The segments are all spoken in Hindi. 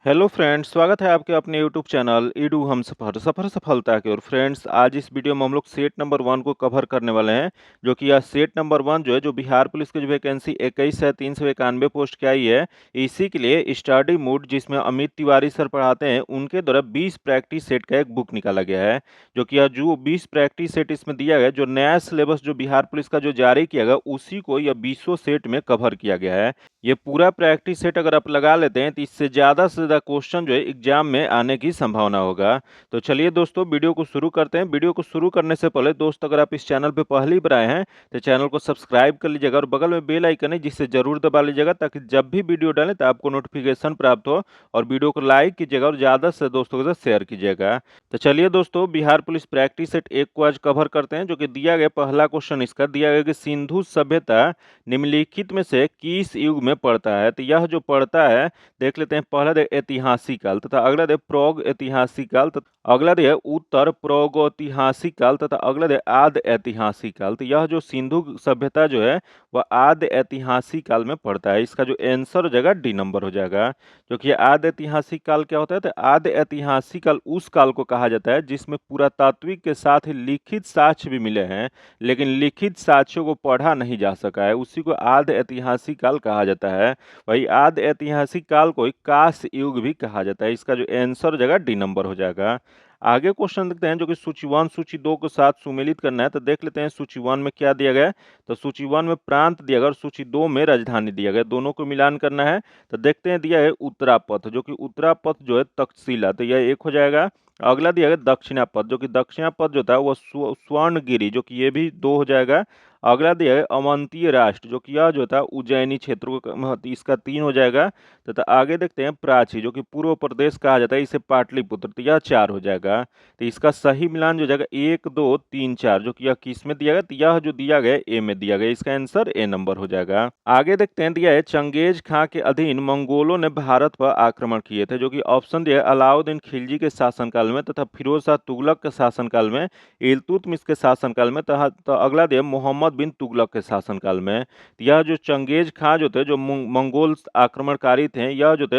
हेलो फ्रेंड्स, स्वागत है आपके अपने यूट्यूब चैनल ईडू हम सफ़र सफ़र सफलता की ओर। फ्रेंड्स, आज इस वीडियो में हम लोग सेट नंबर 1 को कवर करने वाले हैं, जो कि यह सेट नंबर 1 जो है, जो बिहार पुलिस की जो वैकेंसी 21 है 391 पोस्ट की आई है, इसी के लिए स्टडी मूड जिसमें अमित तिवारी सर पढ़ाते हैं, उनके द्वारा 20 प्रैक्टिस सेट का एक बुक निकाला गया है। जो कि यह जो 20 प्रैक्टिस सेट इसमें दिया गया, जो नया सिलेबस जो बिहार पुलिस का जो जारी किया गया, उसी को यह 20 सेट में कवर किया गया है। ये पूरा प्रैक्टिस सेट अगर आप लगा लेते हैं तो इससे ज़्यादा से ज़्यादा क्वेश्चन जो है एग्जाम में आने की संभावना होगा। तो चलिए दोस्तों, वीडियो को शुरू करते हैं। वीडियो को शुरू करने से पहले दोस्त, अगर आप इस चैनल पे पहली बार आए हैं तो चैनल को सब्सक्राइब कर लीजिएगा और बगल में बेल आइकन है जिसे जरूर दबा लीजिएगा, ताकि जब भी वीडियो डालें तो आपको नोटिफिकेशन प्राप्त हो। और वीडियो को लाइक कीजिएगा और ज़्यादा से दोस्तों के साथ शेयर कीजिएगा। तो चलिए दोस्तों, बिहार पुलिस प्रैक्टिस सेट 1 को आज कवर करते हैं। जो कि दिया गया पहला क्वेश्चन इसका दिया गया कि सिंधु सभ्यता निम्नलिखित में से किस युग में पड़ता है। तो यह जो पड़ता है, देख लेते हैं। पहला दे ऐतिहासिक काल तथा अगला दे प्रौग ऐतिहासिक काल तथा अगला दे उत्तर प्रौगैतिहासिक काल तथा अगला दे आद ऐतिहासिक काल। तो यह जो सिंधु सभ्यता जो है वह आद ऐतिहासिक काल में पड़ता है। इसका जो आंसर हो जाएगा डी नंबर हो जाएगा। जो कि आद ऐतिहासिक काल क्या होता है, तो आद ऐतिहासिक काल उस काल को कहा जाता है जिसमें पुरातात्विक के साथ ही लिखित साक्ष्य भी मिले हैं, लेकिन लिखित साक्ष्यों को पढ़ा नहीं जा सका है। उसी को आद ऐतिहासिक काल कहा जाता है। वही आद ऐतिहासिक काल को कांस्य युग भी कहा जाता है। इसका जो आंसर हो जाएगा डी नंबर हो जाएगा। आगे क्वेश्चन देखते हैं, जो कि सूची 1 सूची 2 के साथ सुमेलित करना है। तो देख लेते हैं सूची 1 में क्या दिया गया है। तो सूची 1 में प्रांत दिया गया और सूची 2 में राजधानी दिया गया, दोनों को मिलान करना है। तो देखते हैं, दिया है उत्तरापथ, जो कि उत्तरापथ जो है तक्षशिला, तो यह एक हो जाएगा। अगला दिया गया दक्षिणापथ, जो कि दक्षिणापथ जो था वह स्वर्णगिरी, जो कि ये भी 2 हो जाएगा। अगला दिया है अवंतीय राष्ट्र, जो कि यह जो था उज्जैनी क्षेत्र को, इसका 3 हो जाएगा। तथा आगे देखते हैं प्राची, जो कि पूर्व प्रदेश कहा जाता है, इसे पाटलिपुत्र, तो यह 4 हो जाएगा। तो इसका सही मिलान जो हो जाएगा 1 2 3 4, जो कि यह किस में दिया गया, तो यह जो दिया गया ए में दिया गया। इसका आंसर ए नंबर हो जाएगा। आगे देखते हैं, दिया है चंगेज खां के अधीन मंगोलों ने भारत पर आक्रमण किए थे। जो कि ऑप्शन दिया है अलाउद्दीन खिलजी के शासनकाल में तथा फिरोज शाह तुगलक के शासनकाल में, इल्तुतमिश के शासनकाल में तथा तो अगला दिया मोहम्मद बिन तुगलक के शासनकाल में। यह जो चंगेज खां जो थे, जो मंगोल आक्रमणकारी थे, यह जो थे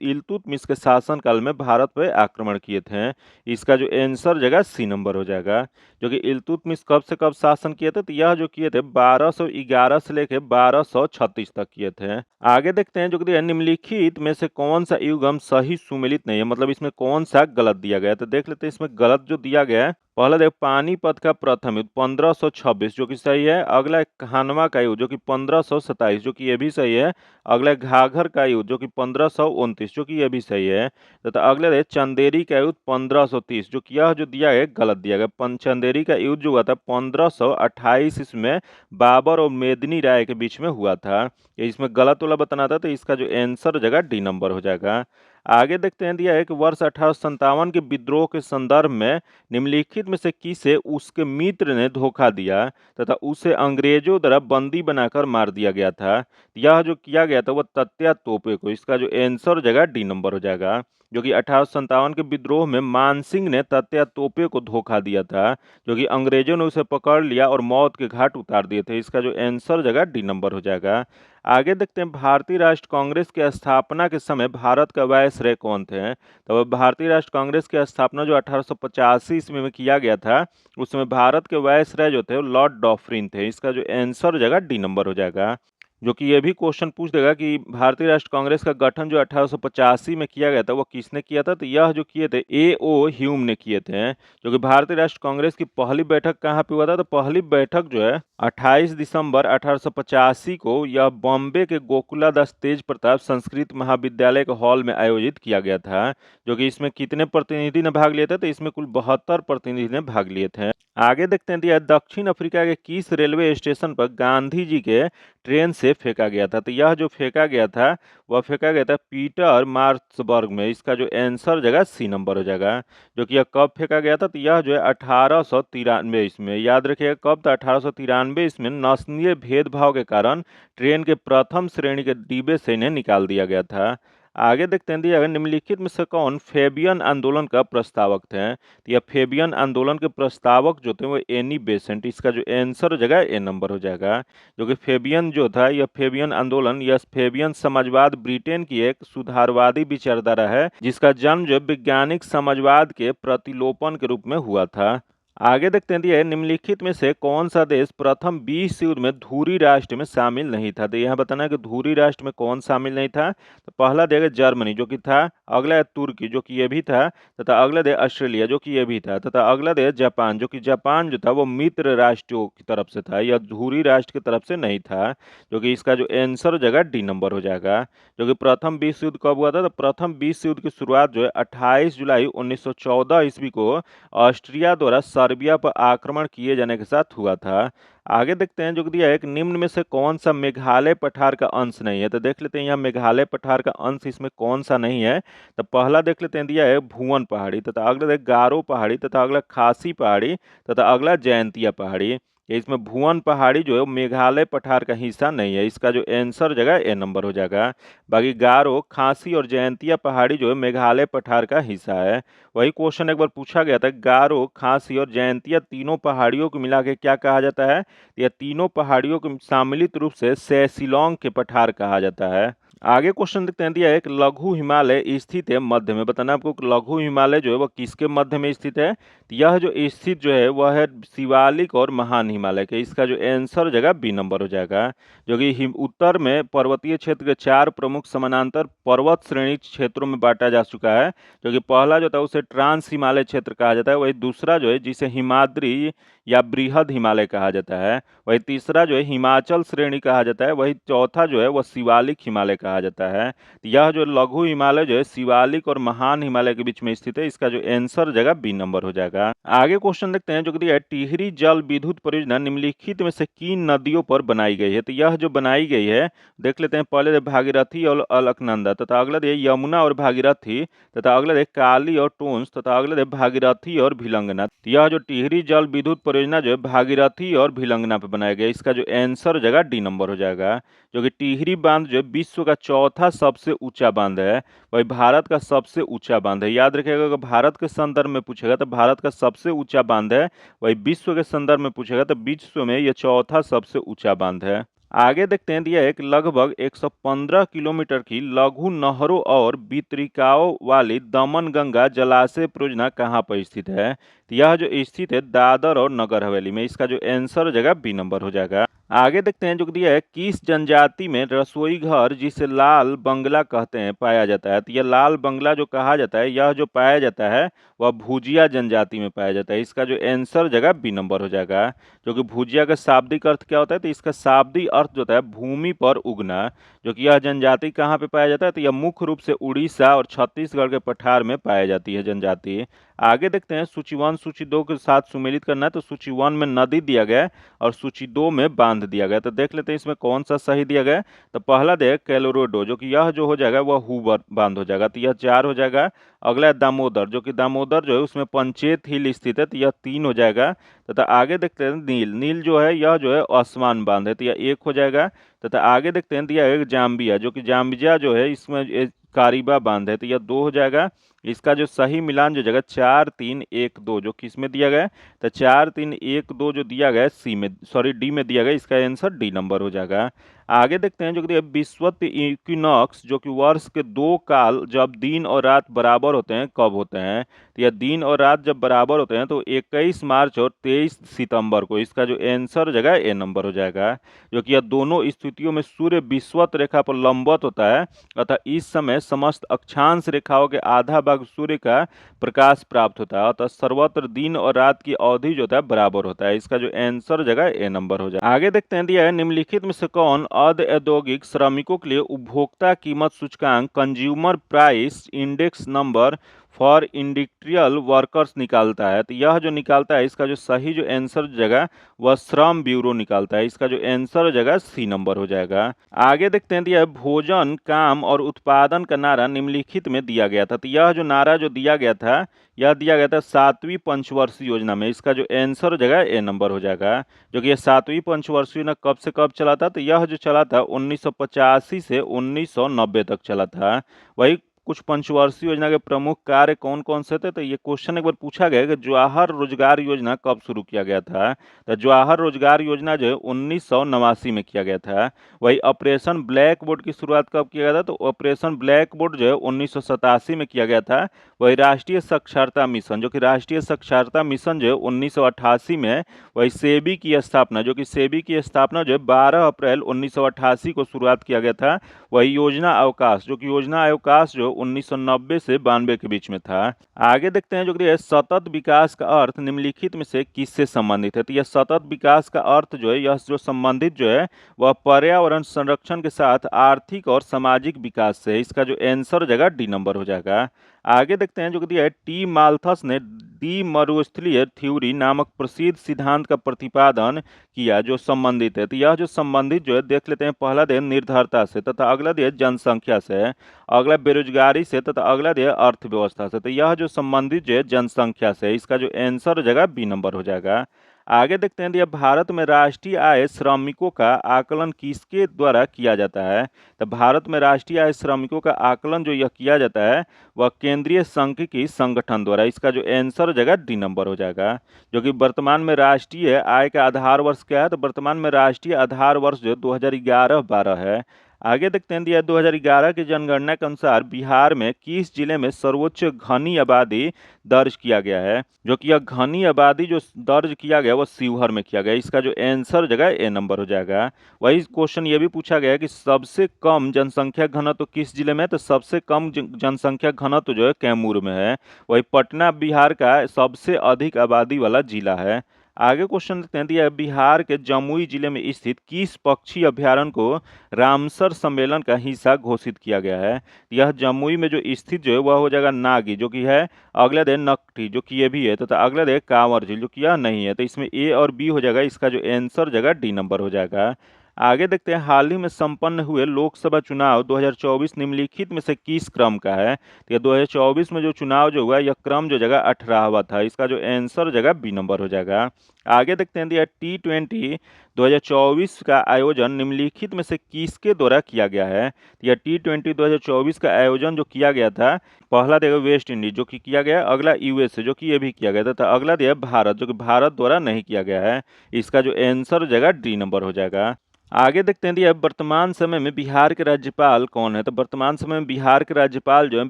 इल्तुतमिश के शासनकाल में भारत पर आक्रमण किए थे। इसका जो आंसर जगह सी नंबर हो जाएगा। जो कि इल्तुतमिश कब से कब शासन किए थे, तो यह जो किए थे 1211 से लेकर 1236 तक किए थे। आगे देखते हैं, जो कि निम्नलिखित में से कौन सा युग्म सही सुमेलित नहीं है, मतलब इसमें कौन सा गलत दिया गया है। तो देख लेते हैं, इसमें गलत जो दिया गया है, पहला देख पानीपत का प्रथम युद्ध 1526, जो कि सही है। अगला खानवा का युद्ध, जो कि 1527, जो कि ये भी सही है। अगला घाघर का युद्ध, जो कि 1529, जो कि ये भी सही है। तथा अगला है चंदेरी का युद्ध 1530, जो कि यह जो दिया है गलत दिया गया। चंदेरी का युद्ध जो हुआ था 1528 इसमें बाबर और मेदिनी राय के बीच में हुआ था। ये इसमें गलत वाला बताना था, तो इसका जो आंसर हो जाएगा डी नंबर हो जाएगा। आगे देखते हैं, दिया है कि वर्ष 1857 के विद्रोह के संदर्भ में निम्नलिखित में से किसे उसके मित्र ने धोखा दिया तथा उसे अंग्रेजों द्वारा बंदी बनाकर मार दिया गया था। यह जो किया गया था वह तत्या तोपे को। इसका जो आंसर हो जाएगा डी नंबर हो जाएगा। जो कि 1857 के विद्रोह में मानसिंह ने तत्या तोपे को धोखा दिया था, जो कि अंग्रेजों ने उसे पकड़ लिया और मौत के घाट उतार दिए थे। इसका जो आंसर हो जाएगा डी नंबर हो जाएगा। आगे देखते हैं, भारतीय राष्ट्र कांग्रेस की स्थापना के समय भारत का वायसराय कौन थे। तो भारतीय राष्ट्र कांग्रेस की स्थापना जो 1885 ईस्वी में किया गया था, उसमें भारत के वायसराय जो थे वो लॉर्ड डॉफरिन थे। इसका जो आंसर हो जाएगा डी नंबर हो जाएगा। जो कि ये भी क्वेश्चन पूछ देगा कि भारतीय राष्ट्र कांग्रेस का गठन जो 1885 में किया गया था वो किसने किया था। तो यह जो किए थे A.O. ह्यूम ने किए थे। जो कि भारतीय राष्ट्र कांग्रेस की पहली बैठक कहाँ पे हुआ था, तो पहली बैठक जो है 28 दिसंबर 1885 को यह बॉम्बे के गोकुलादास तेज प्रताप संस्कृत महाविद्यालय के हॉल में आयोजित किया गया था। जो कि इसमें कितने प्रतिनिधि ने भाग लिए थे, तो इसमें कुल 72 प्रतिनिधि ने भाग लिए थे। आगे देखते हैं, दिया दक्षिण अफ्रीका के किस रेलवे स्टेशन पर गांधी जी के ट्रेन से फेंका गया था। तो यह जो फेंका गया था वह फेंका गया था पीटर मार्ट्सबर्ग में। इसका जो आंसर जगह सी नंबर हो जाएगा। जो कि यह कब फेंका गया था, तो यह जो है 1893 इसमें, याद रखिएगा कब था, 1893 इसमें नस्लीय भेदभाव के कारण ट्रेन के प्रथम श्रेणी के डिब्बे से इन्हें निकाल दिया गया था। आगे देखते हैं दिया गया निम्नलिखित में से कौन फेबियन आंदोलन का प्रस्तावक थे। तो यह फेबियन आंदोलन के प्रस्तावक जो थे वो एनी बेसेंट, इसका जो आंसर हो जाएगा ए नंबर हो जाएगा। जो कि फेबियन जो था, यह फेबियन आंदोलन या फेबियन समाजवाद ब्रिटेन की एक सुधारवादी विचारधारा है जिसका जन्म जो वैज्ञानिक समाजवाद के प्रतिलोपन के रूप में हुआ था। आगे देखते हैं दिया है निम्नलिखित में से कौन सा देश प्रथम विश्व युद्ध में धुरी राष्ट्र में शामिल नहीं था। तो यहाँ बताना है कि धुरी राष्ट्र में कौन शामिल नहीं था। तो पहला देगा जर्मनी जो कि था, अगला है तुर्की जो कि ये भी था, तथा अगला दे ऑस्ट्रेलिया जो कि ये भी था, तथा अगला दे जापान जो कि जापान जो था वो मित्र राष्ट्रों की तरफ से था, यह धुरी राष्ट्र की तरफ से नहीं था। जो कि इसका जो आंसर हो जाएगा डी नंबर हो जाएगा। जो कि प्रथम विश्व युद्ध कब हुआ था, तो प्रथम विश्व युद्ध की शुरुआत जो है 28 जुलाई 1914 ईस्वी को ऑस्ट्रिया द्वारा सर्बिया पर आक्रमण किए जाने के साथ हुआ था। आगे देखते हैं जो कि दिया है, एक निम्न में से कौन सा मेघालय पठार का अंश नहीं है। तो देख लेते हैं यहाँ मेघालय पठार का अंश इसमें कौन सा नहीं है। तो पहला देख लेते हैं दिया है भुवन पहाड़ी, तथा अगला देख गारो पहाड़ी, तथा अगला खासी पहाड़ी, तथा अगला जयंतिया पहाड़ी। इसमें भुवन पहाड़ी जो है मेघालय पठार का हिस्सा नहीं है, इसका जो आंसर जगह ए नंबर हो जाएगा। बाकी गारो, खासी और जयंतिया पहाड़ी जो है मेघालय पठार का हिस्सा है। वही क्वेश्चन एक बार पूछा गया था, गारो, खासी और जयंतिया तीनों पहाड़ियों को मिला के क्या कहा जाता है। यह तीनों पहाड़ियों को सम्मिलित रूप से सैसिलोंग के पठार कहा जाता है। आगे क्वेश्चन देखते हैं दिया है, एक लघु हिमालय स्थित है मध्य में। बताना आपको लघु हिमालय जो है वह किसके मध्य में स्थित है। तो यह जो स्थित जो है वह है शिवालिक और महान हिमालय के, इसका जो आंसर हो जाएगा बी नंबर हो जाएगा। जो कि उत्तर में पर्वतीय क्षेत्र के 4 प्रमुख समानांतर पर्वत श्रेणी क्षेत्रों में बांटा जा चुका है। जो कि पहला जो था उसे ट्रांस हिमालय क्षेत्र कहा जाता है, वही दूसरा जो है जिसे हिमाद्री या बृहद हिमालय कहा जाता है, वही तीसरा जो है हिमाचल श्रेणी कहा जाता है, वही चौथा जो है वह शिवालिक हिमालय कहा जाता है। तो यह जो लघु हिमालय जो है शिवालिक और महान हिमालय के बीच में स्थित है, इसका जो आंसर जगह बी नंबर हो जाएगा। आगे क्वेश्चन देखते हैं जो कि दिया है, टिहरी जल विद्युत परियोजना निम्नलिखित में से किन नदियों पर बनाई गई है। तो यह जो बनाई गई है देख लेते हैं, पहले भागीरथी और अलकनंदा, तथा अगला दे यमुना और भागीरथी, तथा अगला दे काली और टोंस, तथा अगला दे भागीरथी और भिलंगना। तो यह जो टिहरी जल विद्युत परियोजना जो है भागीरथी और भिलंगना पे बनाया गया, इसका जो आंसर हो जाएगा डी नंबर हो जाएगा। जो कि टिहरी बांध जो है विश्व का चौथा सबसे ऊंचा बांध है, वही भारत का सबसे ऊंचा बांध है। याद रखिएगा अगर भारत के संदर्भ में पूछेगा तो भारत का सबसे ऊंचा बांध है, वही विश्व के संदर्भ में पूछेगा तो विश्व में यह चौथा सबसे ऊंचा बांध है। आगे देखते हैं दिया एक लगभग 115 किलोमीटर की लघु नहरों और वितरिकाओं वाली दमनगंगा जलाशय परियोजना कहाँ पर स्थित है। तो यह जो स्थित है दादर और नगर हवेली में, इसका जो आंसर हो जाएगा बी नंबर हो जाएगा। आगे देखते हैं जो दिया है, किस जनजाति में रसोई घर जिसे लाल बंगला कहते हैं पाया जाता है। तो यह लाल बंगला जो कहा जाता है, यह जो पाया जाता है वह भुजिया जनजाति में पाया जाता है, इसका जो आंसर जगह बी नंबर हो जाएगा। जो कि भुजिया का शाब्दिक अर्थ क्या होता है, तो इसका शाब्दिक अर्थ जो होता है भूमि पर उगना। जो कि यह जनजाति कहाँ पे पाया जाता है, तो यह मुख्य रूप से उड़ीसा और छत्तीसगढ़ के पठार में पाई जाती है जनजाति। आगे देखते हैं सूची 1 सूची 2 के साथ सुमेलित करना है। तो सूची 1 में नदी दिया गया है और सूची 2 में बांध दिया गया है। तो देख लेते हैं इसमें कौन सा सही दिया गया है। तो पहला देख कैलोरोडो, जो कि यह जो हो जाएगा वह हूबर बांध हो जाएगा, तो यह 4 हो जाएगा। अगला है दामोदर, जो कि दामोदर जो है उसमें पंचेत हिल स्थित है, तो यह 3 हो जाएगा। तथा आगे देखते हैं नील, नील जो है यह जो है आसमान बांध है, तो यह 1 हो जाएगा। तथा आगे देखते हैं दिया है जाम्बिया, जो कि जाम्बिया जो है इसमें कारीबा बांध है, तो यह 2 हो जाएगा। इसका जो सही मिलान जो जगह 4 3 1 2 जो किस में दिया गया है, तो 4 3 1 2 जो दिया गया है सी में, सॉरी डी में दिया गया, इसका आंसर डी नंबर हो जाएगा। आगे देखते हैं जो कि विषुवत इक्विनॉक्स, जो कि वर्ष के 2 काल जब दिन और रात बराबर होते हैं कब होते हैं। तो यह दिन और रात जब बराबर होते हैं तो 21 मार्च और 23 सितंबर को, इसका जो आंसर हो जाएगा ए नंबर हो जाएगा। जो कि यह दोनों स्थितियों में सूर्य विषुवत रेखा पर लंबवत होता है, अतः इस समय समस्त अक्षांश रेखाओं के आधा भाग सूर्य का प्रकाश प्राप्त होता है, अतः सर्वत्र दिन और रात की अवधि जो होता है बराबर होता है, इसका जो आंसर जगह ए नंबर हो जाए। आगे देखते हैं दिया है, निम्नलिखित में से कौन अर्ध औद्योगिक श्रमिकों के लिए उपभोक्ता कीमत सूचकांक consumer price index number for industrial workers निकालता है, तो यह जो निकालता है इसका जो सही जो आंसर जगह वह श्रम ब्यूरो निकालता है। इसका जो आंसर जगह सी नंबर हो जाएगा। आगे देखते हैं, दिया भोजन काम और उत्पादन का नारा निम्नलिखित में दिया गया था। तो यह जो नारा जो दिया गया था, यह दिया गया था 7वीं पंचवर्षीय योजना में। इसका जो आंसर जगह ए नंबर हो जाएगा। जो कि ये 7वीं पंचवर्षीय योजना कब से कब चला था, तो यह जो चला था 1985 से 1990 तक चला था। वही कुछ पंचवर्षीय योजना के प्रमुख कार्य कौन कौन से थे, तो ये क्वेश्चन एक बार पूछा गया कि जवाहर रोजगार योजना कब शुरू किया गया था। तो जवाहर रोजगार योजना जो है 1989 में किया गया था। वही ऑपरेशन ब्लैक बोर्ड की शुरुआत कब किया गया था, तो ऑपरेशन ब्लैक बोर्ड जो है 1987 में किया गया था। वही राष्ट्रीय साक्षरता मिशन, जो कि राष्ट्रीय साक्षरता मिशन जो है 1988 में। वही सेबी की स्थापना, जो कि सेबी की स्थापना जो है 12 अप्रैल 1988 को शुरुआत किया गया था। वही योजना अवकाश, जो कि योजना अवकाश जो 1990 से 92 के बीच में था। आगे देखते हैं, जो कि सतत विकास का अर्थ निम्नलिखित में से किससे संबंधित है। तो यह सतत विकास का अर्थ जो है, यह जो संबंधित जो है वह पर्यावरण संरक्षण के साथ आर्थिक और सामाजिक विकास से है। इसका जो आंसर जगह डी नंबर हो जाएगा। आगे देखते हैं, जो कि दिया है टी माल्थस ने डी मरुस्थलीय थ्योरी नामक प्रसिद्ध सिद्धांत का प्रतिपादन किया जो संबंधित है। तो यह जो संबंधित जो है देख लेते हैं, पहला दिया निर्धरता से, तथा अगला दिया जनसंख्या से, अगला बेरोजगारी से, तथा अगला दिया अर्थव्यवस्था से। तो यह जो संबंधित जो है जनसंख्या से, इसका जो आंसर जगह बी नंबर हो जाएगा। आगे देखते हैं, दिया भारत में राष्ट्रीय आय श्रमिकों का आकलन किसके द्वारा किया जाता है। तो भारत में राष्ट्रीय आय श्रमिकों का आकलन जो यह किया जाता है वह केंद्रीय सांख्यिकी संगठन द्वारा। इसका जो आंसर जगह डी नंबर हो जाएगा। जो कि वर्तमान में राष्ट्रीय आय का आधार वर्ष क्या है, तो वर्तमान में राष्ट्रीय आधार वर्ष जो 2011-12 है। आगे देखते हैं, दिया 2011 की जनगणना के अनुसार बिहार में किस जिले में सर्वोच्च घनी आबादी दर्ज किया गया है। जो कि यह घनी आबादी जो दर्ज किया गया वह शिवहर में किया गया। इसका जो आंसर जगह ए नंबर हो जाएगा। वही क्वेश्चन ये भी पूछा गया कि सबसे कम जनसंख्या घनत्व किस जिले में है, तो सबसे कम जनसंख्या घनत्व जो है कैमूर में है। वही पटना बिहार का सबसे अधिक आबादी वाला जिला है। आगे क्वेश्चन देखते हैं, दिया है बिहार के जमुई जिले में स्थित किस पक्षी अभ्यारण्य को रामसर सम्मेलन का हिस्सा घोषित किया गया है। यह जमुई में जो स्थित जो है वह हो जाएगा नागी, जो कि है। अगला दे नकटी, जो कि ये भी है, तथा अगला दे कांवर झील, जो कि यह नहीं है। तो इसमें ए और बी हो जाएगा। इसका जो आंसर जगह डी नंबर हो जाएगा। आगे देखते हैं, हाल ही में संपन्न हुए लोकसभा चुनाव 2024 निम्नलिखित में से किस क्रम का है। तो 2024 में जो चुनाव जो हुआ यह क्रम जो जगह 18वां था। इसका जो आंसर जगह बी नंबर हो जाएगा। आगे देखते हैं, दिया T20 2024 का आयोजन निम्नलिखित में से किसके द्वारा किया गया है। यह T20 2024 का आयोजन जो किया गया था, पहला देगा वेस्ट इंडीज जो कि किया गया, अगला यूएसए जो कि ये भी किया गया था, तो अगला दिया भारत जो कि भारत द्वारा नहीं किया गया है। इसका जो आंसर जगह डी नंबर हो जाएगा। आगे देखते हैं, दिया वर्तमान समय में बिहार के राज्यपाल कौन है। तो वर्तमान समय में बिहार के राज्यपाल जो है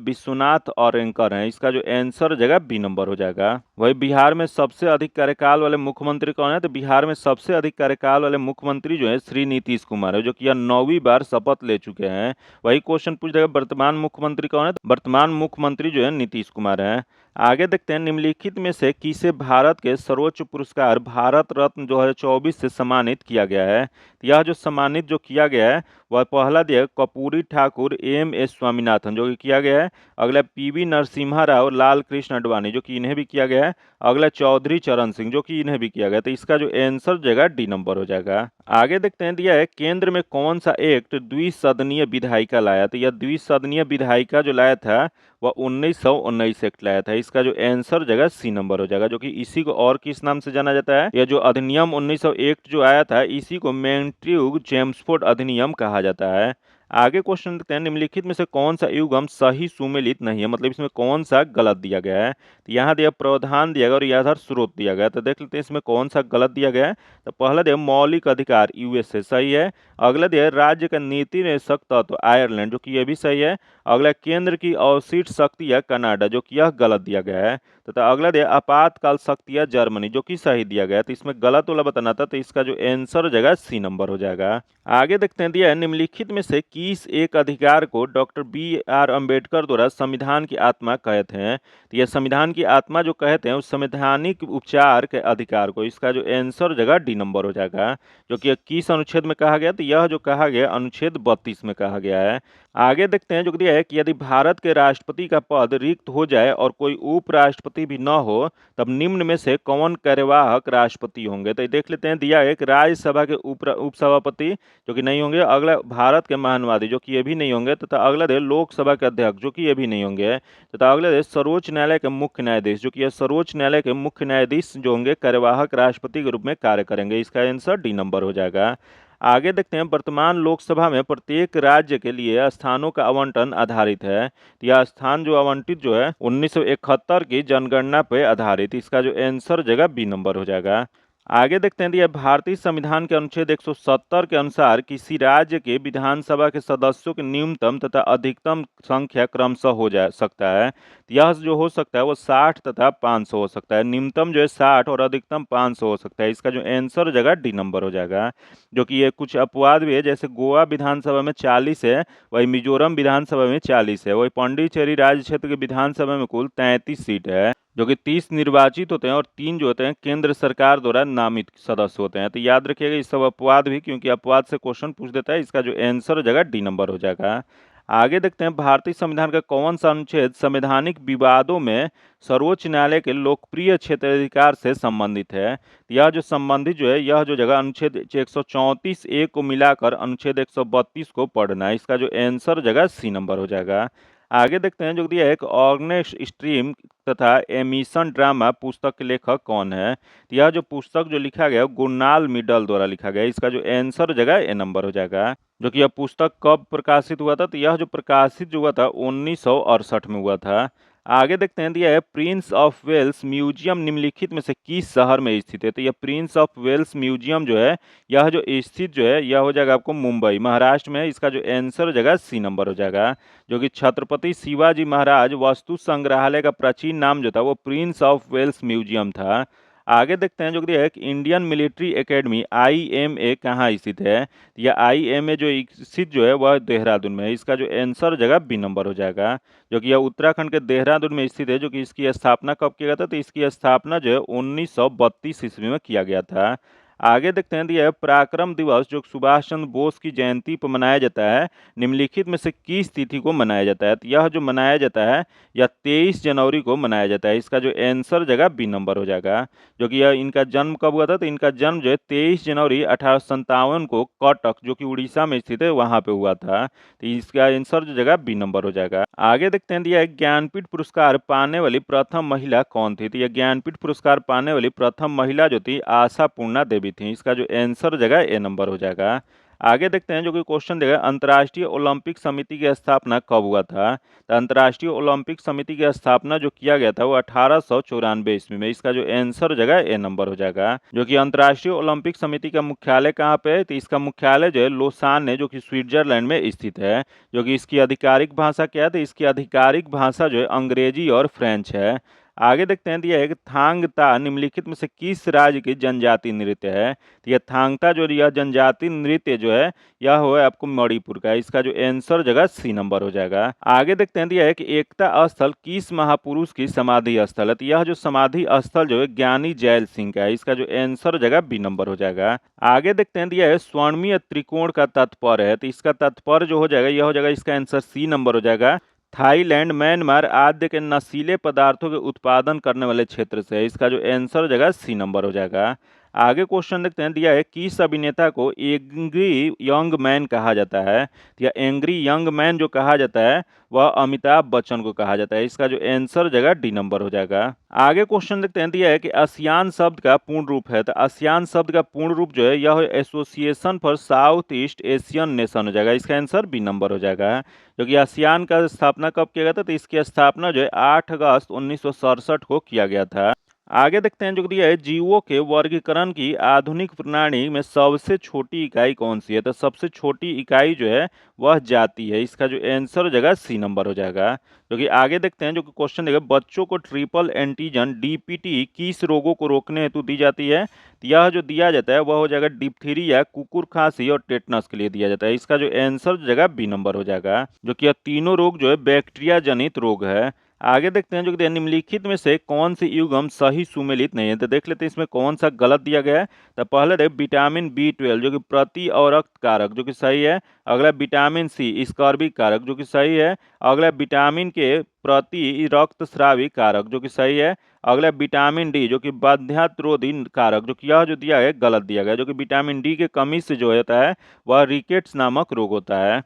विश्वनाथ औरेंकर हैं। इसका जो आंसर जगह बी नंबर हो जाएगा। वही बिहार में सबसे अधिक कार्यकाल वाले मुख्यमंत्री कौन है, तो बिहार में सबसे अधिक कार्यकाल वाले मुख्यमंत्री जो है श्री नीतीश कुमार है, जो कि यह 9वीं बार शपथ ले चुके हैं। वही क्वेश्चन पूछ जाएगा वर्तमान मुख्यमंत्री कौन है, तो वर्तमान मुख्यमंत्री जो है नीतीश कुमार है। आगे देखते हैं, निम्नलिखित में से किसे भारत के सर्वोच्च पुरस्कार भारत रत्न 2024 से सम्मानित किया गया है। यह जो सम्मानित जो किया गया है वह पहला दिया कर्पूरी ठाकुर एम.एस. स्वामीनाथन जो कि किया गया है। अगला पी.वी. नरसिम्हा राव लाल कृष्ण अडवाणी जो कि इन्हें भी किया गया है। अगला चौधरी चरण सिंह जो कि इन्हें भी किया गया। तो इसका जो आंसर जगह डी नंबर हो जाएगा। आगे देखते हैं, दिया है केंद्र में कौन सा एक्ट द्विसदनीय विधायिका लाया। तो यह द्विसदनीय विधायिका जो लाया था वह 1919 एक्ट लाया था। इसका जो आंसर जगह सी नंबर हो जाएगा। जो कि इसी को और किस नाम से जाना जाता है, यह जो अधिनियम 1901 जो आया था इसी को मैन्ट्यूग चेम्सफोर्ड अधिनियम कहा जाता है। आगे क्वेश्चन देखते हैं, निम्नलिखित में से कौन सा युग्म सही सुमेलित नहीं है, मतलब इसमें कौन सा गलत दिया गया है। तो यहाँ दिया प्रावधान दिया गया और आधार स्रोत दिया गया। तो देख लेते हैं इसमें कौन सा गलत दिया गया है। तो पहला दिया मौलिक अधिकार यूएसए सही है। अगला दिया राज्य का नीति निदेशक तत्व आयरलैंड जो कि यह भी सही है। अगला केंद्र की अवशिष्ट शक्ति है कनाडा जो कि यह गलत दिया गया है। तथा अगला दिया आपातकाल शक्ति है जर्मनी जो कि सही दिया गया है। तो इसमें गलत वाला बताना था, तो इसका जो आंसर हो जाएगा सी नंबर हो जाएगा। आगे देखते हैं, दिया है निम्नलिखित में से किस एक अधिकार को डॉक्टर बी.आर. अम्बेडकर द्वारा संविधान की आत्मा कहते हैं? तो यह संविधान की आत्मा जो कहते हैं उस संवैधानिक उपचार के अधिकार को, इसका जो आंसर जगह डी नंबर हो जाएगा, जो कि किस अनुच्छेद में कहा गया? तो यह जो कहा गया अनुच्छेद 32 में कहा गया है। आगे देखते हैं जो दिया है कि यदि भारत के राष्ट्रपति का पद रिक्त हो जाए और कोई उपराष्ट्रपति भी न हो, तब निम्न में से कौन कार्यवाहक राष्ट्रपति होंगे? तो ये देख लेते हैं, दिया है कि राज्यसभा के उपसभापति जो कि नहीं होंगे, अगला भारत के महानवादी जो कि ये भी नहीं होंगे, तथा अगला देश लोकसभा के अध्यक्ष जो कि ये भी नहीं होंगे, तथा अगला देश सर्वोच्च न्यायालय के मुख्य न्यायाधीश जो कि यह सर्वोच्च न्यायालय के मुख्य न्यायाधीश जो होंगे कार्यवाहक राष्ट्रपति के रूप में कार्य करेंगे। इसका आंसर डी नंबर हो जाएगा। आगे देखते हैं, वर्तमान लोकसभा में प्रत्येक राज्य के लिए स्थानों का आवंटन आधारित है। तो यह स्थान जो आवंटित जो है 1971 की जनगणना पर आधारित, इसका जो आंसर जगह बी नंबर हो जाएगा। आगे देखते हैं, दिया भारतीय संविधान के अनुच्छेद 170 के अनुसार किसी राज्य के विधानसभा के सदस्यों की न्यूनतम तथा अधिकतम संख्या क्रमशः हो जा सकता है। तो यह जो हो सकता है वो 60 तथा 500 हो सकता है। न्यूनतम जो है 60 और अधिकतम 500 हो सकता है। इसका जो आंसर जगह डी नंबर हो जाएगा, जो कि ये कुछ अपवाद भी है, जैसे गोवा विधानसभा में 40 है, वही मिजोरम विधानसभा में 40 है, वही पांडिचेरी राज्य क्षेत्र के विधानसभा में कुल 33 सीट है, जो कि 30 निर्वाचित होते हैं और 3 जो होते हैं केंद्र सरकार द्वारा नामित सदस्य होते हैं। तो याद रखिएगा ये सब अपवाद भी, क्योंकि अपवाद से क्वेश्चन पूछ देता है। इसका जो आंसर जगह डी नंबर हो जाएगा। आगे देखते हैं, भारतीय संविधान का कौन सा अनुच्छेद संवैधानिक विवादों में सर्वोच्च न्यायालय के लोकप्रिय क्षेत्राधिकार से संबंधित है? यह जो संबंधित जो है, यह जो जगह अनुच्छेद 134 ए को मिलाकर अनुच्छेद 132 को पढ़ना है। इसका जो आंसर जगह सी नंबर हो जाएगा। आगे देखते हैं, जो दिया है एक ऑर्गेनिक स्ट्रीम तथा एमिशन ड्रामा पुस्तक के लेखक कौन है? तो यह जो पुस्तक जो लिखा गया गुरनाल मिडल द्वारा लिखा गया। इसका जो आंसर जगह ए नंबर हो जाएगा। जो कि यह पुस्तक कब प्रकाशित हुआ था? तो यह जो प्रकाशित जो हुआ था 1968 में हुआ था। आगे देखते हैं, दिया है प्रिंस ऑफ वेल्स म्यूजियम निम्नलिखित में से किस शहर में स्थित है? तो यह प्रिंस ऑफ वेल्स म्यूजियम जो है, यह जो स्थित जो है, यह हो जाएगा आपको मुंबई महाराष्ट्र में। इसका जो आंसर जगह सी नंबर हो जाएगा, जो कि छत्रपति शिवाजी महाराज वस्तु संग्रहालय का प्राचीन नाम जो था वो प्रिंस ऑफ वेल्स म्यूजियम था। आगे देखते हैं, जो दिया है कि इंडियन मिलिट्री एकेडमी IMA कहाँ स्थित है? यह IMA जो स्थित जो है वह देहरादून में है। इसका जो आंसर जगह बी नंबर हो जाएगा, जो कि यह उत्तराखंड के देहरादून में स्थित है। जो कि इसकी स्थापना कब किया गया था? तो इसकी स्थापना जो है 1932 ईस्वी में किया गया था। आगे देखते हैं, दिया है पराक्रम दिवस जो सुभाष चंद्र बोस की जयंती पर मनाया जाता है, निम्नलिखित में से किस तिथि को मनाया जाता है? तो यह जो मनाया जाता है यह 23 जनवरी को मनाया जाता है। इसका जो आंसर जगह बी नंबर हो जाएगा, जो कि यह इनका जन्म कब हुआ था? तो इनका जन्म जो है 23 जनवरी 1857 को कटक जो कि उड़ीसा में स्थित है वहां पे हुआ था। तो इसका आंसर जो जगह बी नंबर हो जाएगा। आगे देखते हैं, दिया है ज्ञानपीठ पुरस्कार पाने वाली प्रथम महिला कौन थी? तो यह ज्ञानपीठ पुरस्कार पाने वाली प्रथम महिला जो थी आशापूर्णा देवी थी। इसका जो आंसर जगह ए नंबर हो जाएगा। आगे देखते हैं, जो कि क्वेश्चन देगा अंतर्राष्ट्रीय ओलंपिक समिति की स्थापना कब हुआ था? तो अंतर्राष्ट्रीय ओलंपिक समिति की स्थापना जो किया गया था वो 1894 ईस्वी में। इसका जो आंसर जगह ए नंबर हो जाएगा, जो कि अंतर्राष्ट्रीय ओलंपिक समिति का मुख्यालय कहाँ पे है? तो इसका मुख्यालय जो है लोसान है, जो कि स्विट्जरलैंड में स्थित है। जो कि इसकी आधिकारिक भाषा क्या है? तो इसकी आधिकारिक भाषा जो है अंग्रेजी और फ्रेंच है। आगे देखते हैं, दिया है कि थांग ता निम्नलिखित में से किस राज्य की जनजाति नृत्य है? तो यह थांग ता जो यह जनजाति नृत्य जो है यह हो है आपको मणिपुर का। इसका जो आंसर जगह सी नंबर हो जाएगा। आगे देखते हैं, दिया है कि एकता स्थल किस महापुरुष की समाधि स्थल है? तो यह जो समाधि स्थल जो है ज्ञानी जैल सिंह का है। इसका जो आंसर जगह बी नंबर हो जाएगा। आगे देखते हैं, दिया है स्वर्णीय त्रिकोण का तात्पर्य है। तो इसका तात्पर्य जो हो जाएगा यह हो जाएगा, इसका आंसर सी नंबर हो जाएगा। थाईलैंड म्यांमार आदि के नशीले पदार्थों के उत्पादन करने वाले क्षेत्र से है। इसका जो आंसर जगह सी नंबर हो जाएगा। आगे क्वेश्चन देखते हैं, दिया है किस अभिनेता को एंग्री यंग मैन कहा जाता है? या एंग्री यंग मैन जो कहा जाता है वह अमिताभ बच्चन को कहा जाता है। इसका जो आंसर जगह डी नंबर हो जाएगा। आगे क्वेश्चन देखते हैं, दिया है कि आसियान शब्द का पूर्ण रूप है। तो आसियान शब्द का पूर्ण रूप जो है यह association for south east Asian nation हो जाएगा। इसका आंसर बी नंबर हो जाएगा, क्योंकि आसियान का स्थापना कब किया गया था? तो इसकी स्थापना जो है 8 अगस्त 1967 को किया गया था। आगे देखते हैं जो दिया है, जीवों के वर्गीकरण की आधुनिक प्रणाली में सबसे छोटी इकाई कौन सी है? तो सबसे छोटी इकाई जो है वह जाति है। इसका जो आंसर हो जाएगा सी नंबर हो जाएगा। जो कि आगे देखते हैं जो कि क्वेश्चन देगा, बच्चों को ट्रिपल एंटीजन डीपीटी किस रोगों को रोकने हेतु दी जाती है? तो यह जो दिया जाता है वह हो जाएगा डिप्थीरिया, कुकुर खांसी और टेटनस के लिए दिया जाता है। इसका जो आंसर हो जाएगा बी नंबर हो जाएगा। जो कि यह तीनों रोग जो है बैक्टीरिया जनित रोग है। आगे देखते हैं जो कि निम्नलिखित में से कौन सी युग्म सही सुमेलित नहीं है? तो देख लेते हैं इसमें कौन सा गलत दिया गया है। तो पहले देख विटामिन B12 जो कि प्रति अवरक्त कारक जो कि सही है। अगला विटामिन C स्कर्वी कारक जो कि सही है। अगला विटामिन के प्रति रक्तस्रावी कारक जो कि सही है। अगला विटामिन D जो कि बाध्यत्रोधी कारक जो कि यह जो दिया है गलत दिया गया, जो कि विटामिन D के कमी से जो होता है वह रिकेट्स नामक रोग होता है।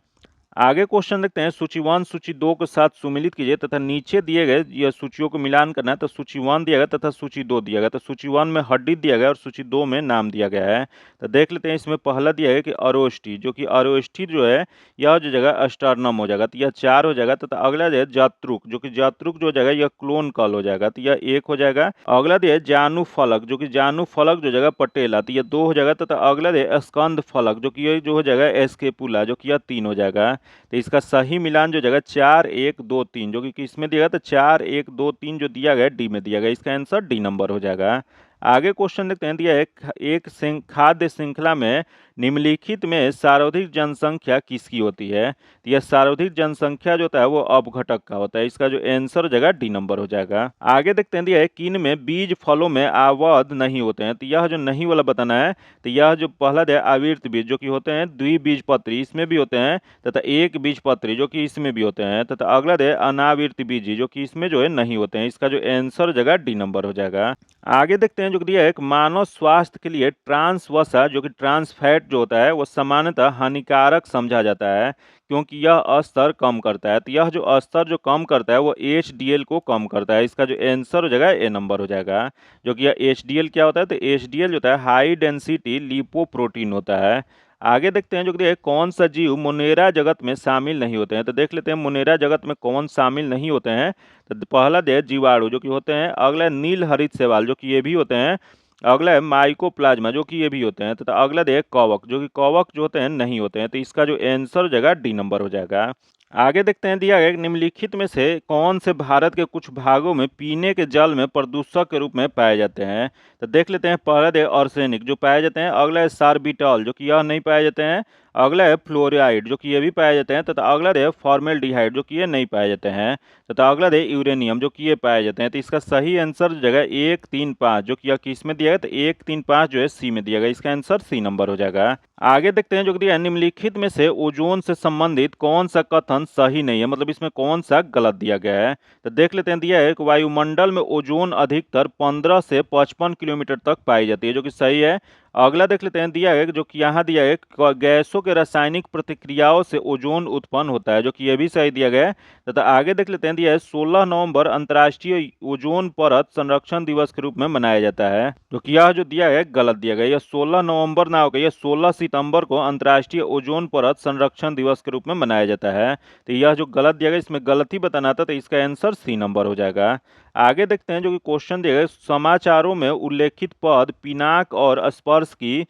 आगे क्वेश्चन देखते हैं, सूची 1 सूची 2 के साथ सुमेलित कीजिए तथा नीचे दिए गए यह सूचियों को मिलान करना है। तो सूची 1 दिया गया तथा सूची 2 दिया गया। तो सूची 1 में हड्डी दिया गया और सूची 2 में नाम दिया गया है। तो देख लेते हैं इसमें पहला दिया गया कि अरोष्ठी, जो कि अरोष्ठी जो है यह जो जगह अस्टर्नम हो जाएगा, तो यह 4 हो जाएगा। तथा अगला जो है जत्रुक, जो कि जत्रुक जो हो जाएगा यह क्लोन कल हो जाएगा, तो यह 1 हो जाएगा। अगला दिया है जानू फलक, जो कि जानू फलक जो जगह पटेला, तो यह 2 हो जाएगा। तथा अगला दिया स्कंद फलक, जो कि ये जो हो जाएगा एस्केपुला, जो कि यह 3 हो जाएगा। तो इसका सही मिलान जो जगह 4 1 2 3 जो कि किसमें दिया गया? तो 4 1 2 3 जो दिया गया डी में दिया गया। इसका आंसर डी नंबर हो जाएगा। आगे क्वेश्चन देखते हैं, दिया है एक खाद्य श्रृंखला में निम्नलिखित में सर्वाधिक जनसंख्या किसकी होती है? तो यह सर्वाधिक जनसंख्या जो होता है वो अपघटक का होता है। इसका जो आंसर हो जाएगा डी नंबर हो जाएगा। आगे देखते हैं, दिया है किन में बीज फलों में आबद्ध नहीं होते हैं? तो यह जो नहीं वाला बताना है। तो यह जो पहला दिया आवर्त बीज जो कि होते हैं द्विबीजपत्री, इसमें भी होते हैं। तथा एक बीजपत्री जो कि इसमें भी होते हैं। तथा अगला है अनावृत बीजी, जो कि इसमें जो है नहीं होते हैं। इसका जो आंसर हो जाएगा डी नंबर हो जाएगा। आगे देखते हैं जो दिया है, एक मानव स्वास्थ्य के लिए ट्रांस वसा जो कि ट्रांस फैट जो होता है वो सामान्यतः हानिकारक समझा जाता है क्योंकि यह स्तर कम करता है। तो यह जो स्तर जो कम करता है वो HDL को कम करता है। इसका जो आंसर हो जाएगा ए नंबर हो जाएगा। जो कि यह HDL क्या होता है? तो HDL जो होता है हाई डेंसिटी लिपोप्रोटीन होता है। आगे देखते हैं जो कि कौन सा जीव मोनेरा जगत में शामिल नहीं होते हैं? तो देख लेते हैं मोनेरा जगत में कौन शामिल नहीं होते हैं। तो पहला दे जीवाणु जो कि होते हैं। अगला नील हरित शैवाल जो कि ये भी होते हैं। अगला है माइकोप्लाज्मा जो कि ये भी होते हैं। तथा अगला दे कवक, जो कि कवक जो होते हैं नहीं होते हैं। तो इसका जो आंसर हो जाएगा डी नंबर हो जाएगा। आगे देखते हैं, दिया गया निम्नलिखित में से कौन से भारत के कुछ भागों में पीने के जल में प्रदूषक के रूप में पाए जाते हैं? तो देख लेते हैं, पहला है आर्सेनिक जो पाए जाते हैं। अगला है सार्बिटॉल जो कि यह नहीं पाए जाते हैं। अगला है फ्लोराइड जो कि ये भी पाए जाते हैं। तथा अगला है फॉर्मेल्डिहाइड जो कि ये नहीं पाए जाते हैं। तथा अगला है यूरेनियम जो कि ये पाए जाते हैं। तो इसका सही आंसर जगह 1 3 5 जो कि यह किस में दिया गया? तो 1 3 5 जो है सी में दिया गया। इसका आंसर सी नंबर हो जाएगा। आगे देखते हैं जो दिया है, निम्नलिखित में से ओजोन से संबंधित कौन सा कथन सही नहीं है? मतलब इसमें कौन सा गलत दिया गया है? तो देख लेते हैं, दिया है कि वायुमंडल में ओजोन अधिकतर 15 से 55 किलोमीटर तक पाई जाती है, जो कि सही है। अगला देख लेते हैं, दिया है जो कि यहाँ दिया है गैसों के रासायनिक प्रतिक्रियाओं से ओजोन उत्पन्न होता है, जो कि यह भी सही दिया गया है। तथा आगे देख लेते हैं, दिया है 16 नवंबर अंतर्राष्ट्रीय ओजोन परत संरक्षण दिवस के रूप में मनाया जाता है, जो कि यह जो दिया है गलत दिया गया। यह 16 नवंबर ना होकर यह 16 सितंबर को अंतर्राष्ट्रीय ओजोन परत संरक्षण दिवस के रूप में मनाया जाता है। तो यह जो गलत दिया गया इसमें गलत ही बताना था। तो इसका आंसर सी नंबर हो जाएगा। आगे देखते हैं जो कि क्वेश्चन दिया गया, समाचारों में उल्लेखित पद पिनाक और स्पर्श की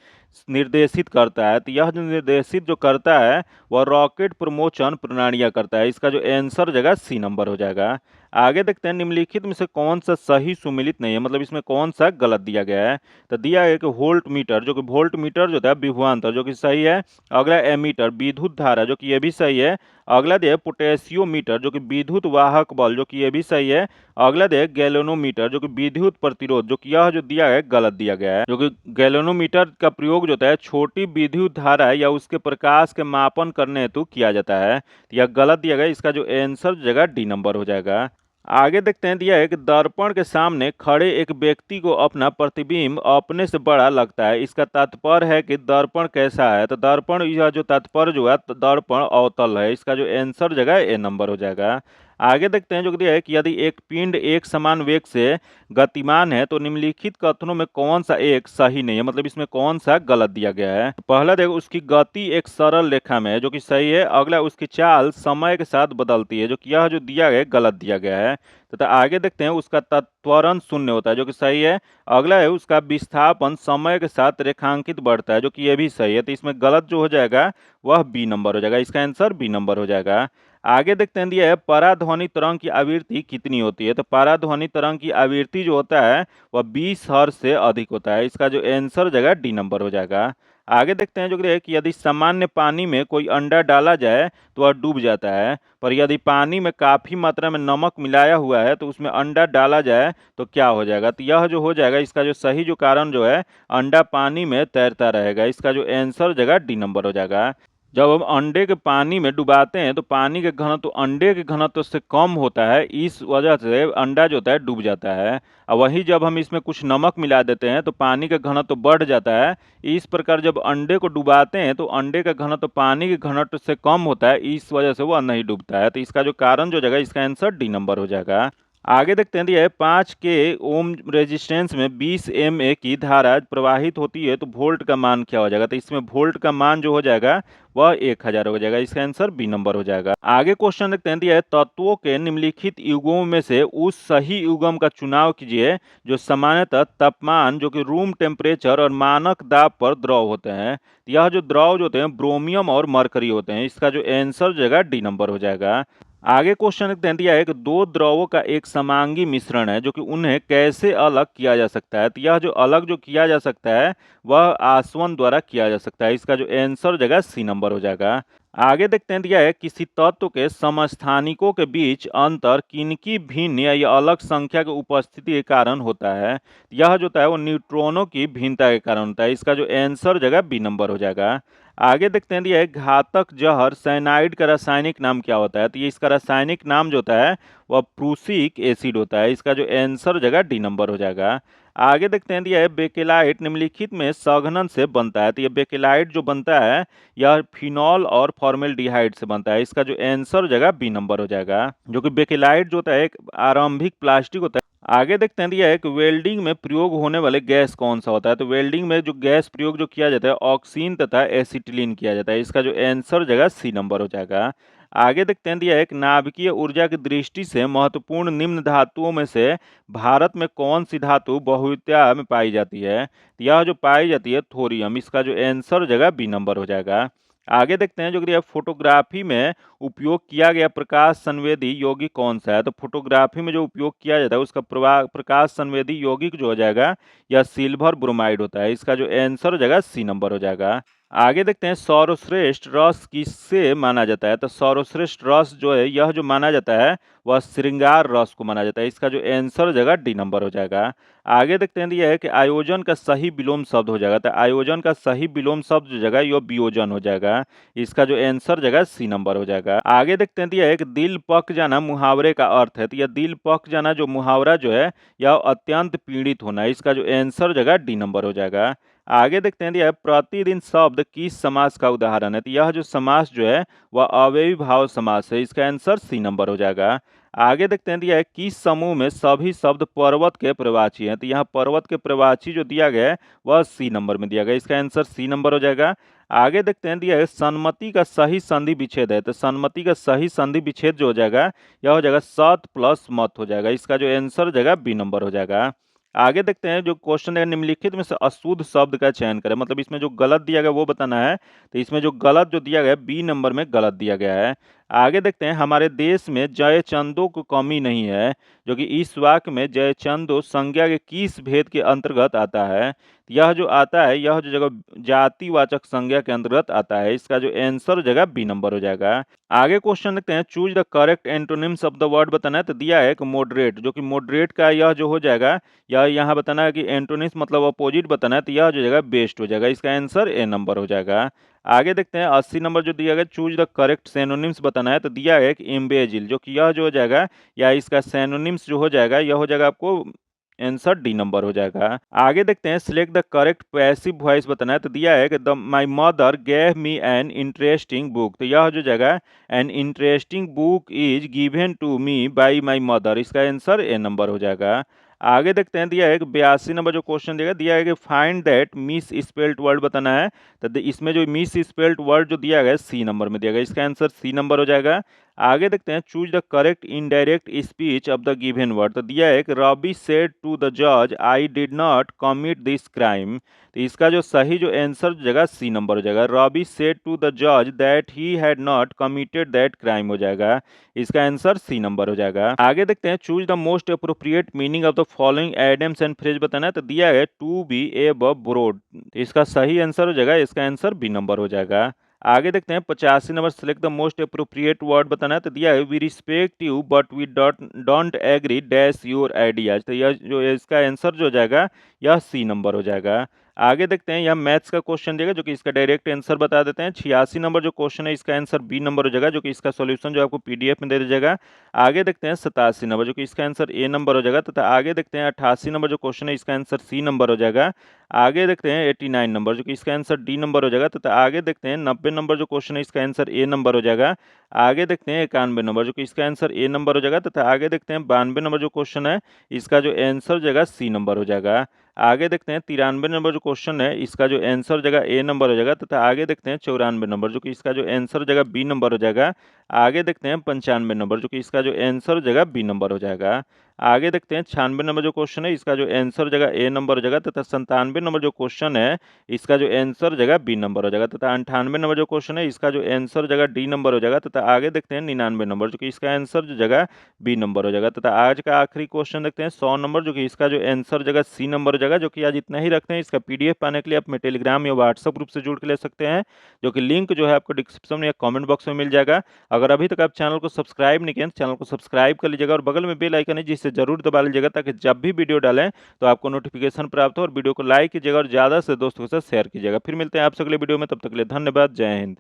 निर्देशित करता है। तो यह जो निर्देशित जो करता है वह रॉकेट प्रमोशन प्रणालियां करता है। इसका जो आंसर जगह सी नंबर हो जाएगा। आगे देखते हैं, निम्नलिखित में से कौन सा सही सुमेलित नहीं है? मतलब इसमें कौन सा गलत दिया गया है? तो दिया है कि वोल्ट मीटर, जो कि वोल्ट मीटर जो होता है विभवांतर, जो कि सही है। अगला एमीटर विद्युत धारा, जो कि यह भी सही है। अगला दिया पोटेशियोमीटर, जो कि विद्युत वाहक बल, जो कि यह भी सही है। अगला दिया गैलोनोमीटर, जो कि विद्युत प्रतिरोध, जो कि यह जो दिया है गलत दिया गया है। जो कि गैलोनोमीटर का प्रयोग जो होता है छोटी विद्युत धारा या उसके प्रकाश के मापन करने हेतु किया जाता है। तो यह गलत दिया गया। इसका जो आंसर जगह डी नंबर हो जाएगा। आगे देखते हैं, दिया है कि दर्पण के सामने खड़े एक व्यक्ति को अपना प्रतिबिंब अपने से बड़ा लगता है। इसका तात्पर्य है कि दर्पण कैसा है? तो दर्पण यह जो तात्पर्य जो है तो दर्पण अवतल है। इसका जो आंसर जगह ए नंबर हो जाएगा। आगे देखते हैं जो दिया है कि यदि एक पिंड एक समान वेग से गतिमान है तो निम्नलिखित कथनों में कौन सा एक सही नहीं है, मतलब इसमें कौन सा गलत दिया गया है। तो पहला देखो, उसकी गति एक सरल रेखा में है, जो कि सही है। अगला, उसकी चाल समय के साथ बदलती है, जो कि यह जो दिया गया है गलत दिया गया है। तथा आगे देखते हैं उसका त्वरण शून्य होता है, जो कि सही है। अगला है उसका विस्थापन समय के साथ रेखांकित बढ़ता है, जो कि यह भी सही है। तो इसमें गलत जो हो जाएगा वह बी नंबर हो जाएगा, इसका आंसर बी नंबर हो जाएगा। आगे देखते हैं दिया है पराध्वनि तरंग की आवृत्ति कितनी होती है। तो पराध्वनि तरंग की आवृत्ति जो होता है वह 20 हर्ट्ज से अधिक होता है, इसका जो आंसर हो जाएगा डी नंबर हो जाएगा। आगे देखते हैं जो कि यदि सामान्य पानी में कोई अंडा डाला जाए तो वह डूब जाता है, पर यदि पानी में काफी मात्रा में नमक मिलाया हुआ है तो उसमें अंडा डाला जाए तो क्या हो जाएगा। तो यह जो हो जाएगा, इसका जो सही जो कारण जो है, अंडा पानी में तैरता रहेगा, इसका जो आंसर हो जाएगा डी नंबर हो जाएगा। जब हम अंडे के पानी में डुबाते हैं तो पानी के घनत्व अंडे के घनत्व से कम होता है, इस वजह से अंडा जो होता है डूब जाता है। और वही जब हम इसमें कुछ नमक मिला देते हैं तो पानी का घनत्व बढ़ जाता है। इस प्रकार जब अंडे को डुबाते हैं तो अंडे का घनत्व पानी के घनत्व से कम होता है, इस वजह से वह नहीं डूबता है। तो इसका जो कारण जो जाएगा, इसका आंसर डी नंबर हो जाएगा। आगे देखते हैं दिया है 5 के ओम रेजिस्टेंस में 20 एमए की धारा प्रवाहित होती है तो वोल्ट का मान क्या हो जाएगा। तो इसमें वोल्ट का मान जो हो जाएगा वह 1000 हो जाएगा, इसका आंसर बी नंबर हो जाएगा। आगे क्वेश्चन देखते हैं दिया है तत्वों के निम्नलिखित युग्मों में से उस सही युग्म का चुनाव कीजिए जो सामान्यतः तापमान, जो कि रूम टेम्परेचर और मानक दाब पर द्रव होते हैं। यह जो द्रव जो होते हैं ब्रोमियम और मरकरी होते हैं, इसका जो आंसर जो है डी नंबर हो जाएगा। आगे क्वेश्चन दिया है कि दो द्रवों का एक समांगी मिश्रण है, जो कि उन्हें कैसे अलग किया जा सकता है। तो यह जो अलग जो किया जा सकता है वह आसवन द्वारा किया जा सकता है, इसका जो आंसर हो जाएगा सी नंबर हो जाएगा। आगे देखते हैं दिया है किसी तत्व के समस्थानिकों के बीच अंतर किनकी भिन्न या अलग संख्या की उपस्थिति के कारण होता है। यह जो होता है वो न्यूट्रॉनों की भिन्नता के कारण होता है, इसका जो आंसर हो जाएगा बी नंबर हो जाएगा। आगे देखते हैं दिया है घातक जहर साइनाइड का रासायनिक नाम क्या होता है। तो ये इसका रासायनिक नाम जो होता है वह प्रूसिक एसिड होता है, इसका जो आंसर हो जाएगा डी नंबर हो जाएगा। आगे देखते हैं दिया है बेकेलाइट निम्नलिखित में संघनन से बनता है। तो ये बेकेलाइट जो बनता है यह फिनॉल और फॉर्मेल्डिहाइड से बनता है, इसका जो आंसर हो जाएगा बी नंबर हो जाएगा। जो कि बेकेलाइट जो होता है एक आरंभिक प्लास्टिक होता है। आगे देखते हैं दिया है कि वेल्डिंग में प्रयोग होने वाले गैस कौन सा होता है। तो वेल्डिंग में जो गैस प्रयोग जो किया जाता है ऑक्सीन तथा एसिटिलीन किया जाता है, इसका जो आंसर हो जाएगा सी नंबर हो जाएगा। आगे देखते हैं दिया है कि नाभिकीय ऊर्जा की दृष्टि से महत्वपूर्ण निम्न धातुओं में से भारत में कौन सी धातु बहुतायत में पाई जाती है। तो यह जो पाई जाती है थोरियम, इसका जो आंसर हो जाएगा बी नंबर हो जाएगा। आगे देखते हैं जो कि फोटोग्राफी में उपयोग किया गया प्रकाश संवेदी यौगिक कौन सा है। तो फोटोग्राफी में जो उपयोग किया जाता है उसका प्रकाश संवेदी यौगिक जो हो जाएगा यह सिल्वर ब्रोमाइड होता है, इसका जो आंसर हो जाएगा सी नंबर हो जाएगा। आगे देखते हैं सर्वश्रेष्ठ रस किससे माना जाता है। तो सर्वश्रेष्ठ रस जो है यह जो माना जाता है वह श्रृंगार रस को माना जाता है, इसका जो आंसर हो जाएगा डी नंबर हो जाएगा। आगे देखते हैं यह है कि आयोजन का सही विलोम शब्द हो जाएगा। तो आयोजन का सही विलोम शब्द जो जाएगा यह वियोजन हो जाएगा, इसका जो आंसर जगह सी नंबर हो जाएगा। आगे देखते हैं यह एक दिल पक जाना मुहावरे का अर्थ है। तो यह दिल पक जाना जो मुहावरा जो है यह अत्यंत पीड़ित होना है, इसका जो आंसर जगह डी नंबर हो जाएगा। आगे देखते हैं यह प्रतिदिन शब्द किस समास का उदाहरण है। तो यह जो समास जो है वह अव्ययी भाव समास है, इसका आंसर सी नंबर हो जाएगा। आगे देखते हैं यह किस समूह में सभी शब्द पर्वत के प्रवाची हैं। तो यहाँ पर्वत के प्रवाची जो दिया गया है वह सी नंबर में दिया गया, इसका आंसर सी नंबर हो जाएगा। आगे देखते हैं दिया है सन्मति का सही संधि विच्छेद है। तो सन्मति का सही संधि विच्छेद जो हो जाएगा यह हो जाएगा सत प्लस मत हो जाएगा, इसका जो आंसर हो जाएगा बी नंबर हो जाएगा। आगे देखते हैं जो क्वेश्चन है निम्नलिखित में से अशुद्ध शब्द का चयन करें, मतलब इसमें जो गलत दिया गया वो बताना है। तो इसमें जो गलत जो दिया गया है बी नंबर में गलत दिया गया है। आगे देखते हैं हमारे देश में जयचंदों को कमी नहीं है, जो कि इस वाक्य में जयचंदो संज्ञा के किस भेद के अंतर्गत आता है। यह जो आता है यह जो जगह जातिवाचक संज्ञा के अंतर्गत आता है, इसका जो आंसर जगह बी नंबर हो जाएगा। आगे क्वेश्चन देखते हैं choose the correct antonyms of the word बताना है। तो दिया है कि मॉडरेट, जो कि मॉडरेट का यह जो हो जाएगा या यहाँ बताना है कि एंटोनिम्स मतलब अपोजिट बताना है, तो यह जो जगह बेस्ट हो जाएगा, इसका आंसर ए नंबर हो जाएगा। आगे देखते हैं 80 नंबर जो दिया गया चूज द करेक्ट सैनोनिम्स बताना है। तो दिया है कि इम्बेजिल, जो कि यह जो हो जाएगा या इसका सैनोनिम्स जो हो जाएगा यह हो जाएगा आपको आंसर डी नंबर हो जाएगा। आगे देखते हैं, select the correct passive voice बताना है। तो दिया है कि the my mother gave me an interesting book. तो यह हो जाएगा an interesting book is given to me by my mother. इसका आंसर ए नंबर हो जाएगा। आगे देखते हैं, दिया है कि 82 नंबर जो क्वेश्चन दिया है कि find that miss spelled word बताना है। तो इसमें जो मिस स्पेल्ड वर्ड जो दिया गया है सी नंबर में दिया गया, इसका आंसर सी नंबर हो जाएगा। आगे देखते हैं, choose the correct indirect speech of the given word. तो दिया है कि रॉबी सेड टू द जज I did not commit this crime. तो इसका जो सही जो आंसर हो जाएगा सी नंबर हो जाएगा। रॉबी सेड टू द जज that he had not committed that crime हो जाएगा। इसका आंसर सी नंबर हो जाएगा। आगे देखते हैं, choose the most appropriate meaning of the following idioms and phrase बताना है। तो दिया है टू बी एबव ब्रोड। इसका सही आंसर हो जाएगा, इसका आंसर बी नंबर हो जाएगा। आगे देखते हैं, 85 number, select the most appropriate word बताना है। तो दिया है we respect you but we don't agree dash your ideas. तो यह जो इसका आंसर जो हो जाएगा यह सी नंबर हो जाएगा। आगे देखते हैं, यह मैथ्स का क्वेश्चन देगा जो कि इसका डायरेक्ट आंसर बता देते हैं। 86 नंबर जो क्वेश्चन है इसका आंसर बी नंबर हो जाएगा, जो कि इसका सॉल्यूशन जो आपको पीडीएफ में दे दिया जाएगा। आगे देखते हैं 87 नंबर, जो कि इसका आंसर ए नंबर हो जाएगा। तथा आगे देखते हैं 88 नंबर जो क्वेश्चन है इसका आंसर सी नंबर हो जाएगा। आगे देखते हैं 89 नंबर, जो कि इसका आंसर डी नंबर हो जाएगा। तथा आगे देखते हैं 90 नंबर जो क्वेश्चन है इसका आंसर ए नंबर हो जाएगा। आगे देखते हैं 91 नंबर, जो कि इसका आंसर ए नंबर हो जाएगा। तथा आगे देखते हैं 92 नंबर जो क्वेश्चन है इसका जो आंसर हो जाएगा सी नंबर हो जाएगा। आगे देखते हैं 93 नंबर जो क्वेश्चन है इसका जो आंसर हो जाएगा ए नंबर हो जाएगा। तथा आगे देखते हैं 94 नंबर, जो कि इसका जो आंसर हो जाएगा बी नंबर हो जाएगा। आगे देखते हैं 95 नंबर, जो कि इसका जो आंसर हो जाएगा बी नंबर हो जाएगा। आगे देखते हैं 96 नंबर जो क्वेश्चन है इसका जो आंसर हो जाएगा ए नंबर हो जाएगा। तथा 97 नंबर जो क्वेश्चन है इसका जो आंसर हो जाएगा बी नंबर हो जाएगा। तथा 98 नंबर जो क्वेश्चन है इसका जो आंसर हो जाएगा डी नंबर हो जाएगा। तथा आगे देखते हैं 99 नंबर, जो कि इसका आंसर जो जगह बी नंबर हो जाएगा। तथा आज का आखिरी क्वेश्चन देखते हैं 100 नंबर, जो कि इसका जो आंसर जगह सी नंबर हो जाएगा। जो कि आज इतना ही रखते हैं। इसका पीडीएफ पाने के लिए आप में टेलीग्राम या व्हाट्सएप ग्रुप से जुड़ के ले सकते हैं, जो कि लिंक जो है आपको डिस्क्रिप्शन या कमेंट बॉक्स में मिल जाएगा। अगर अभी तक आप चैनल को सब्सक्राइब नहीं किए तो चैनल को सब्सक्राइब कर लीजिएगा और बगल में बेल आइकन है जिससे जरूर दबा लीजिएगा, ताकि जब भी वीडियो डालें तो आपको नोटिफिकेशन प्राप्त हो। और वीडियो को लाइक कीजिएगा और ज़्यादा से दोस्तों के साथ शेयर कीजिएगा। फिर मिलते हैं आपसे अगले वीडियो में, तब तक के लिए धन्यवाद। जय हिंद।